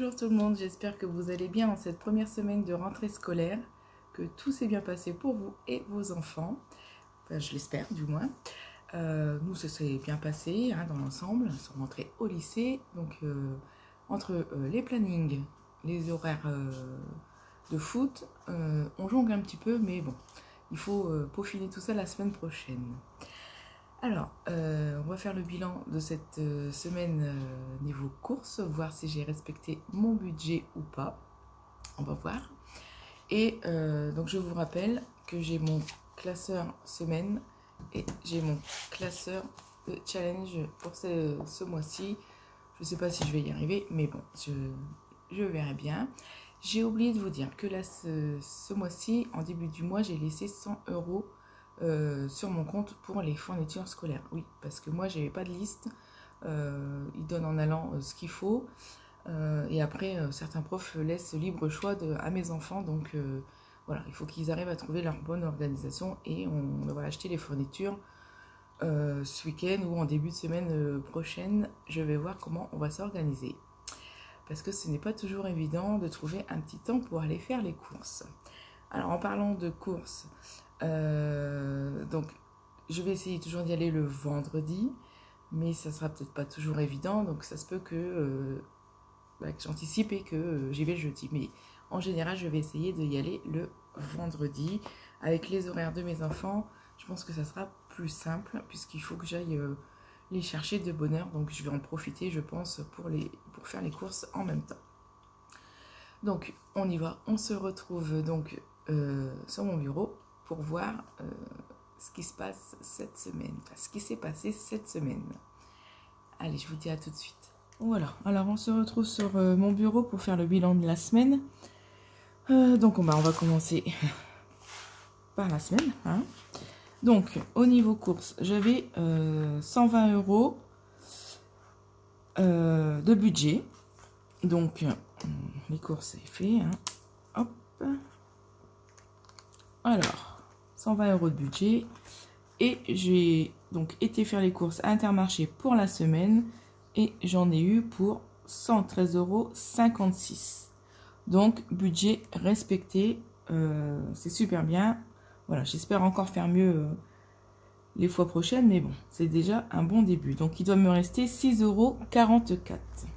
Bonjour tout le monde, j'espère que vous allez bien en cette première semaine de rentrée scolaire, que tout s'est bien passé pour vous et vos enfants, enfin, je l'espère du moins. Nous, ça s'est bien passé dans l'ensemble, nous sommes rentrés au lycée, donc entre les plannings, les horaires de foot, on jongle un petit peu, mais bon, il faut peaufiner tout ça la semaine prochaine. Alors, on va faire le bilan de cette semaine niveau courses, voir si j'ai respecté mon budget ou pas. On va voir. Et donc, je vous rappelle que j'ai mon classeur semaine et j'ai mon classeur challenge pour ce mois-ci. Je ne sais pas si je vais y arriver, mais bon, je verrai bien. J'ai oublié de vous dire que là, ce mois-ci, en début du mois, j'ai laissé 100 € sur mon compte pour les fournitures scolaires. Oui, parce que moi, j'avais pas de liste. Ils donnent en allant ce qu'il faut. Et après, certains profs laissent libre choix à mes enfants. Donc, voilà, il faut qu'ils arrivent à trouver leur bonne organisation. Et on va acheter les fournitures ce week-end ou en début de semaine prochaine. Je vais voir comment on va s'organiser. Parce que ce n'est pas toujours évident de trouver un petit temps pour aller faire les courses. Alors, en parlant de courses, donc je vais essayer toujours d'y aller le vendredi, mais ça sera peut-être pas toujours évident, donc ça se peut que j'anticipe et que j'y vais le jeudi. Mais en général, je vais essayer d'y aller le vendredi. Avec les horaires de mes enfants, je pense que ça sera plus simple, puisqu'il faut que j'aille les chercher de bonne heure. Donc je vais en profiter, je pense, pour faire les courses en même temps. Donc on y va, on se retrouve donc sur mon bureau pour voir ce qui se passe cette semaine, enfin, ce qui s'est passé cette semaine. Allez, je vous dis à tout de suite. Voilà, alors on se retrouve sur mon bureau pour faire le bilan de la semaine. Donc on va commencer par la semaine. Donc au niveau courses, j'avais 120 € de budget. Donc les courses c'est fait. Hop. Alors, 120 € de budget. Et j'ai donc été faire les courses à Intermarché pour la semaine. Et j'en ai eu pour 113,56 €. Donc, budget respecté. C'est super bien. Voilà, j'espère encore faire mieux les fois prochaines. Mais bon, c'est déjà un bon début. Donc, il doit me rester 6,44 €.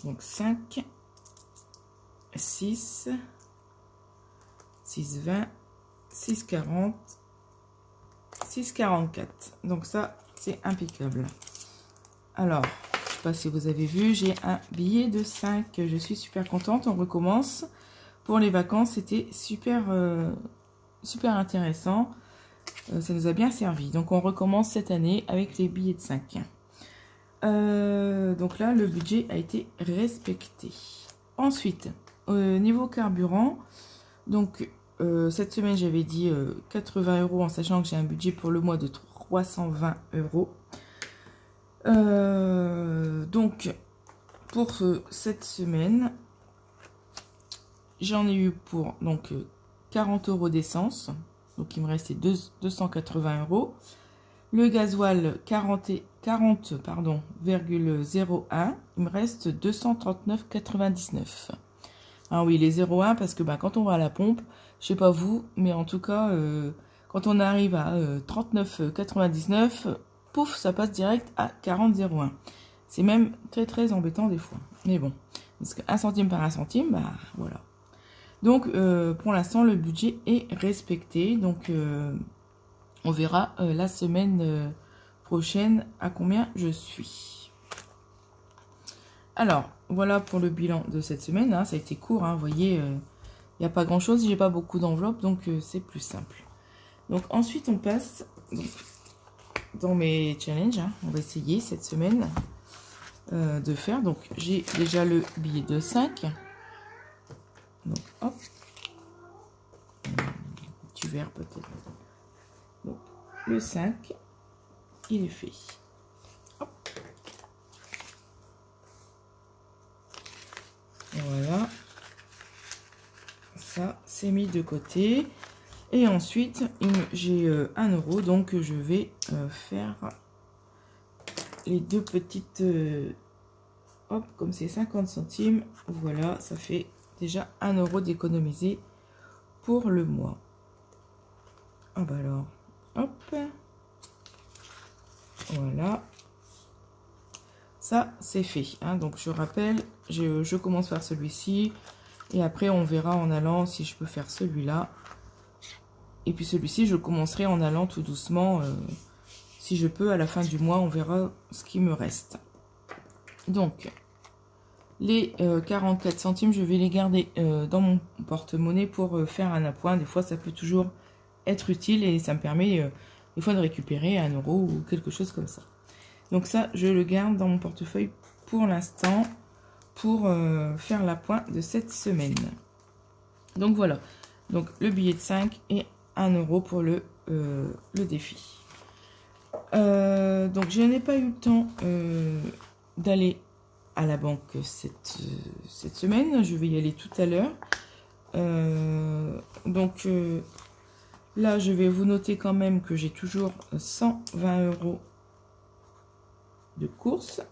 Donc 5, 6, 6,20, 6,40, 6,44. Donc ça, c'est impeccable. Alors, je ne sais pas si vous avez vu, j'ai un billet de 5. Je suis super contente. On recommence. Pour les vacances, c'était super, super intéressant. Ça nous a bien servi. Donc, on recommence cette année avec les billets de 5. Donc là, le budget a été respecté. Ensuite, niveau carburant, donc cette semaine, j'avais dit 80 € en sachant que j'ai un budget pour le mois de 320 €. Donc, pour cette semaine, j'en ai eu pour donc 40 € d'essence. Donc, il me restait 280 €. Le gasoil 40,01. Il me reste 239,99. Ah oui, les 0,1 parce que quand on va à la pompe, je sais pas vous, mais en tout cas, quand on arrive à 39,99, pouf, ça passe direct à 40,01. C'est même très très embêtant des fois. Mais bon, parce que 1 centime par 1 centime, voilà. Donc, pour l'instant, le budget est respecté. Donc, on verra la semaine prochaine à combien je suis. Alors, voilà pour le bilan de cette semaine. Ça a été court, vous voyez, il n'y a pas grand-chose. J'ai pas beaucoup d'enveloppes, donc c'est plus simple. Donc, ensuite, on passe dans mes challenges. On va essayer cette semaine de faire. Donc, j'ai déjà le billet de 5. Donc, hop. Tu verras peut-être. Donc, le 5, il est fait. Hop. Voilà. ça, c'est mis de côté. Et ensuite, j'ai 1 euro, donc je vais faire les deux petites... hop, comme c'est 50 centimes, voilà, ça fait déjà 1 euro d'économiser pour le mois. Ah bah alors, hop, voilà. Ça, c'est fait. Hein. Donc, je rappelle, je commence par celui-ci. Et après, on verra en allant si je peux faire celui-là. Et puis celui-ci, je commencerai en allant tout doucement. Si je peux, à la fin du mois, on verra ce qui me reste. Donc, les 44 centimes, je vais les garder dans mon porte-monnaie pour faire un appoint. Des fois, ça peut toujours être utile et ça me permet des fois de récupérer 1 euro ou quelque chose comme ça. Donc ça, je le garde dans mon portefeuille pour l'instant pour faire l'appoint de cette semaine. Donc voilà, donc le billet de 5 et 1 euro pour le défi. Donc je n'ai pas eu le temps d'aller à la banque cette semaine. Je vais y aller tout à l'heure. Donc là, je vais vous noter quand même que j'ai toujours 120 euros de courses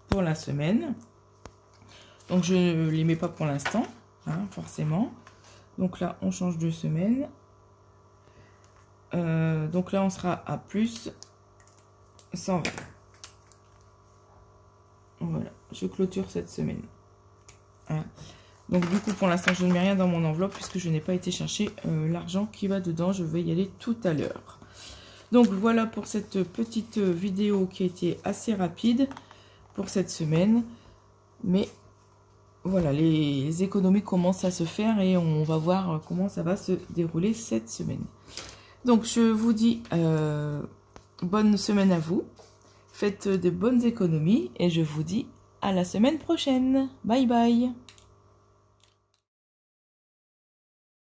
pour la semaine. Donc je ne les mets pas pour l'instant, hein, forcément. Donc là, on change de semaine. Donc là, on sera à plus 120. Voilà, je clôture cette semaine. Hein. Donc du coup, pour l'instant, je ne mets rien dans mon enveloppe puisque je n'ai pas été chercher l'argent qui va dedans. Je vais y aller tout à l'heure. Donc voilà pour cette petite vidéo qui a été assez rapide pour cette semaine. Mais voilà, les économies commencent à se faire et on va voir comment ça va se dérouler cette semaine. Donc je vous dis bonne semaine à vous. Faites de bonnes économies et je vous dis à la semaine prochaine. Bye bye.